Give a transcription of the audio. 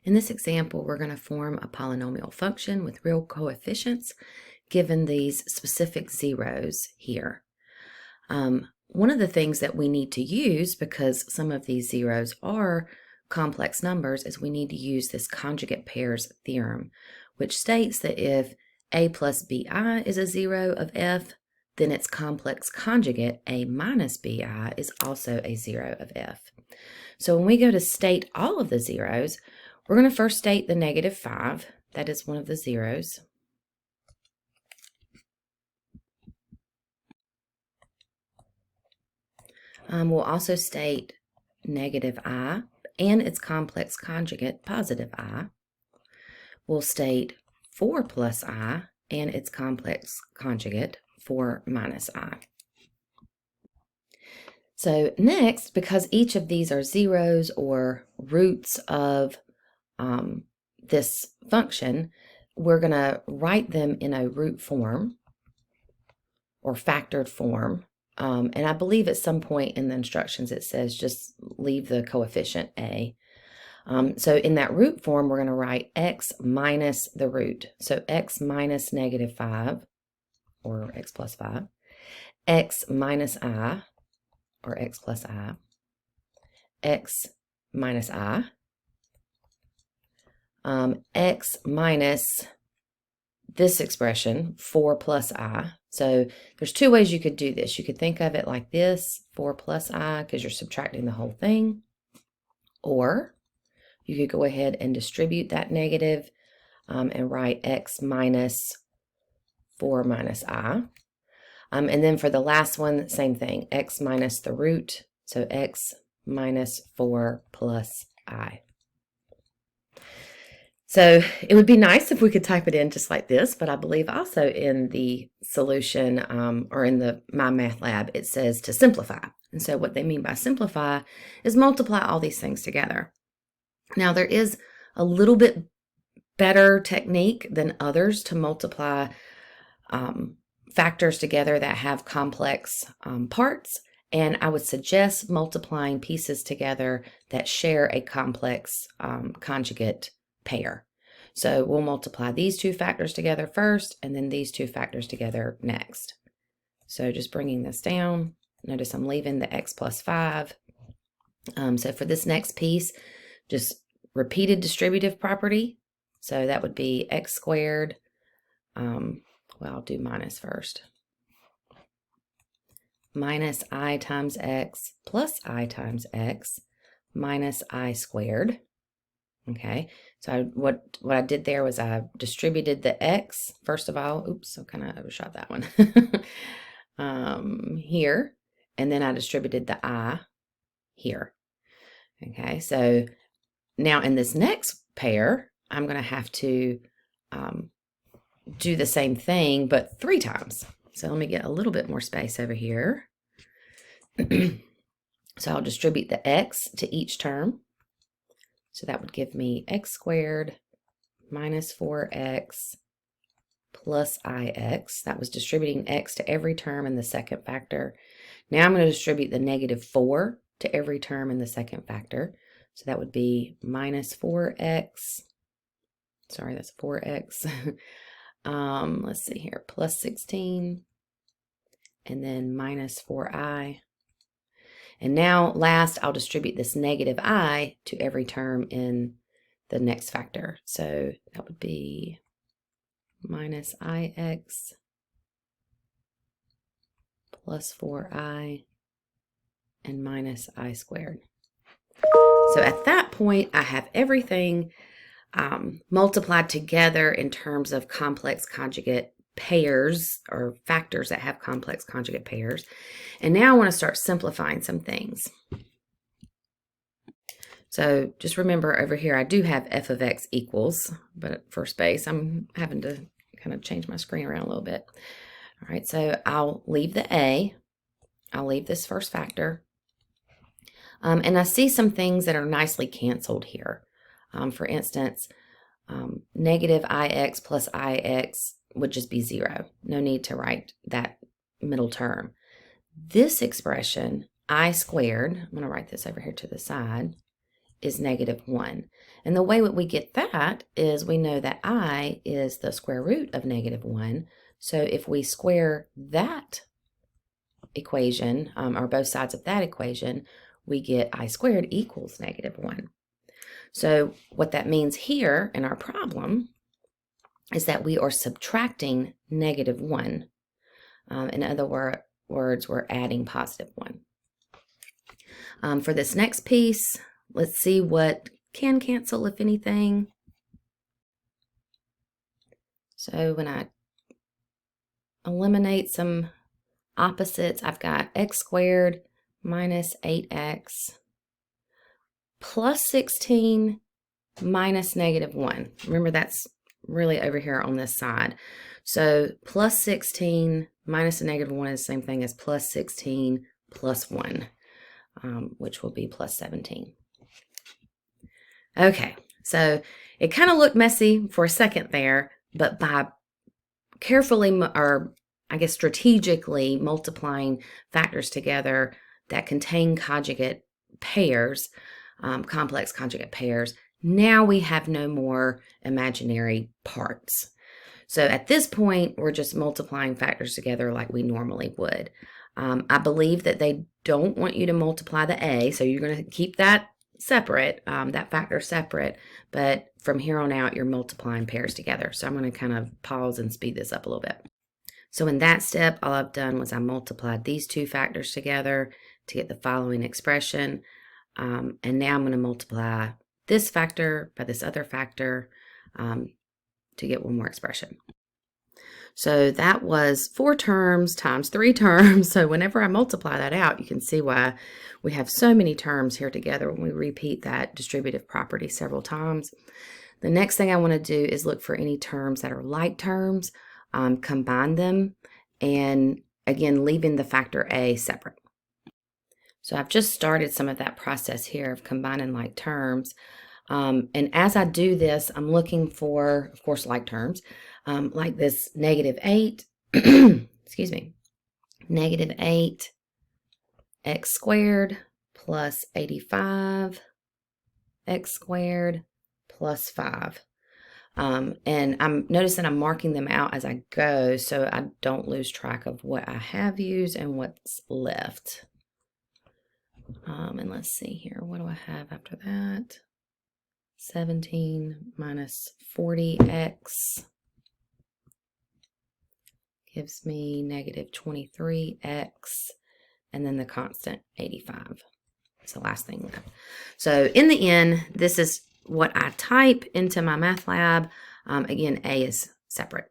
In this example, we're going to form a polynomial function with real coefficients given these specific zeros here. One of the things that we need to use, because some of these zeros are complex numbers, is we need to use this conjugate pairs theorem, which states that if a plus bi is a zero of f, then its complex conjugate, a minus bi, is also a zero of f. So when we go to state all of the zeros, we're going to first state the -5. That is one of the zeros. We'll also state -i and its complex conjugate, +i. We'll state 4 plus I and its complex conjugate, 4 minus I. So next, because each of these are zeros or roots of this function, we're going to write them in a root form or factored form. And I believe at some point in the instructions it says just leave the coefficient a. So in that root form, we're going to write x minus the root. So x minus -5, or x plus 5, x minus I, or x plus I, x minus I, x minus this expression, 4 plus I. So there's two ways you could do this. You could think of it like this, 4 plus I, because you're subtracting the whole thing. Or you could go ahead and distribute that negative and write x minus 4 minus I. And then for the last one, same thing, x minus the root, so x minus 4 plus I. So it would be nice if we could type it in just like this, but I believe also in the solution or in the My Math Lab, it says to simplify. And so what they mean by simplify is multiply all these things together. Now there is a little bit better technique than others to multiply factors together that have complex parts, and I would suggest multiplying pieces together that share a complex conjugate pair. So we'll multiply these two factors together first, and then these two factors together next. So just bringing this down, notice I'm leaving the x plus 5. So for this next piece, just repeated distributive property. So that would be x squared. Well, I'll do minus first. Minus I times x plus I times x minus I squared. Okay, so what I did there was I distributed the x, first of all, oops, I kind of overshot that one, here, and then I distributed the I here. Okay, so now in this next pair, I'm going to have to do the same thing, but 3 times. So let me get a little bit more space over here. So I'll distribute the x to each term. So that would give me x squared minus 4x plus ix. That was distributing x to every term in the second factor. Now I'm going to distribute the -4 to every term in the second factor. So that would be minus 4x. Sorry, that's 4x. Let's see here, plus 16. And then minus 4i. And now last, I'll distribute this -i to every term in the next factor. So that would be minus ix plus 4i and minus I squared. So at that point, I have everything multiplied together in terms of complex conjugate pairs or factors that have complex conjugate pairs. And now I want to start simplifying some things. So just remember over here, I do have f of x equals, but for space, I'm having to kind of change my screen around a little bit. All right, so I'll leave the a. I'll leave this first factor. And I see some things that are nicely canceled here. For instance, negative ix plus ix would just be 0. No need to write that middle term. This expression, I squared, I'm going to write this over here to the side, is -1. And the way that we get that is we know that I is the square root of -1. So if we square that equation, or both sides of that equation, we get I squared equals -1. So what that means here in our problem is that we are subtracting -1. In other words, we're adding +1. For this next piece, let's see what can cancel, if anything. So when I eliminate some opposites, I've got x squared minus 8x plus 16 minus -1. Remember, that's really over here on this side. So plus 16 minus a -1 is the same thing as plus 16 plus 1, which will be plus 17. Okay, so it kind of looked messy for a second there, but by carefully, or I guess strategically, multiplying factors together that contain conjugate pairs, complex conjugate pairs, now we have no more imaginary parts. So at this point, we're just multiplying factors together like we normally would. I believe that they don't want you to multiply the a, so you're going to keep that separate, that factor separate, but from here on out, you're multiplying pairs together. So I'm going to kind of pause and speed this up a little bit. So in that step, all I've done was I multiplied these two factors together to get the following expression. And now I'm going to multiply this factor by this other factor to get one more expression. So that was 4 terms times 3 terms. So whenever I multiply that out, you can see why we have so many terms here together when we repeat that distributive property several times. The next thing I want to do is look for any terms that are like terms, combine them, and again, leaving the factor a separate. So I've just started some of that process here of combining like terms. And as I do this, I'm looking for, of course, like terms, like this -8, excuse me, -8 x squared plus 85 x squared plus 5. And I'm noticing I'm marking them out as I go so I don't lose track of what I have used and what's left. And let's see here, what do I have after that? 17 minus 40x gives me -23x, and then the constant 85. It's the last thing left. So in the end, this is what I type into my math lab. Again, a is separate.